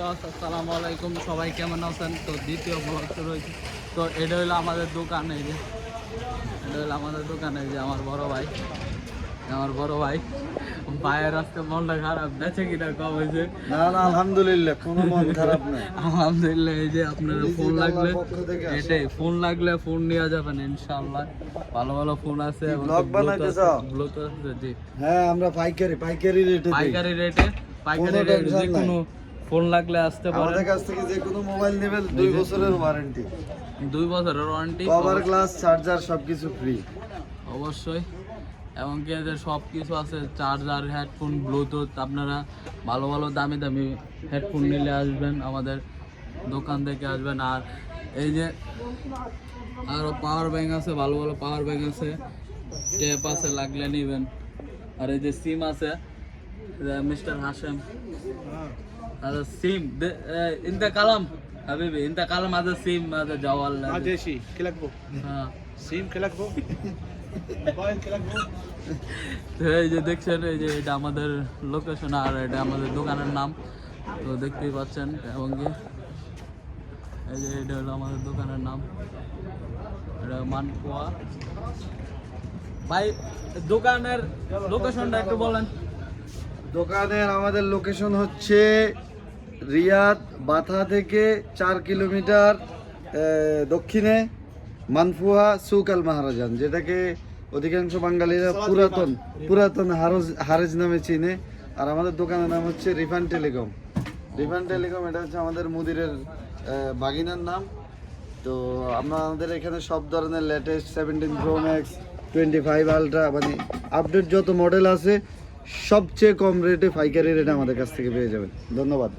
আসসালামু আলাইকুম, সবাই কেমন আছেন? তো দ্বিতীয় ব্লগ শুরু হয়েছে। তো এটা হলো আমাদের দোকান, এই যে এটা হলো আমাদের দোকানে, যে আমার বড় ভাই ভাইয়ের আজকে মনটা খারাপ, বেঁচে কিনা কম হয়েছে। না না, আলহামদুলিল্লাহ, কোনো মন খারাপ না। আলহামদুলিল্লাহ। এই যে আপনারা ফোন লাগলে, এটাই ফোন লাগলে ফোন নিয়ে যাবেন ইনশাআল্লাহ। ভালো ভালো ফোন আছে, ব্লগ বানাইতেছ? ব্লুটুথ আছে। জি হ্যাঁ, আমরা পাইকারি রেটে যে কোনো ফোন লাগলে আসতে পারেন। আমাদের কাছ থেকে যে কোনো মোবাইল নেবেন 2 বছরের ওয়ারেন্টি, 2 বছরের ওয়ারেন্টি, কভার গ্লাস, চার্জার সবকিছু ফ্রি অবশ্যই। এবং কি এদের সব কিছু আছে, চার্জার, হেডফোন, ব্লুটুথ। আপনারা ভালো ভালো দামি দামি হেডফোন নিলে আসবেন, আমাদের দোকান থেকে আসবেন। আর এই যে আরও পাওয়ার ব্যাংক আছে, ভালো ভালো পাওয়ার ব্যাংক আছে, টেপ আছে, লাগলে নেবেন। আর এই যে সিম আছে, মিস্টার হাশেম هذا السيم انت كلام حبيبي، انت كلام هذا السيم، هذا جوال هذا شيء كلك بو سيم كلك بو موبايل كلك بو। তো এই যে দেখছেন, এই যে এটা আমাদের লোকেশন আর এটা আমাদের দোকানের নাম, তো দেখতেই পাচ্ছেন। এবং কি এই যে এটা হলো আমাদের দোকানের নাম, এটা মানকুয়া। ভাই দোকানের লোকেশনটা একটু বলেন। দোকানের আমাদের লোকেশন হচ্ছে রিয়াদ বাথা থেকে 4 কিলোমিটার দক্ষিণে মানফুয়া সুক আল মাহারাজান, যেটাকে অধিকাংশ বাঙালিরা পুরাতন হারেজ নামে চিনে। আর আমাদের দোকানের নাম হচ্ছে রিফান টেলিকম। এটা হচ্ছে আমাদের মুদিরের বাগিনার নাম। তো আমাদের এখানে সব ধরনের লেটেস্ট 17 প্রো ম্যাক্স, 25 আলট্রা, মানে আপডেট যত মডেল আছে সবচেয়ে কম রেটে পাইকারি রেটে আমাদের কাছ থেকে পেয়ে যাবেন। ধন্যবাদ।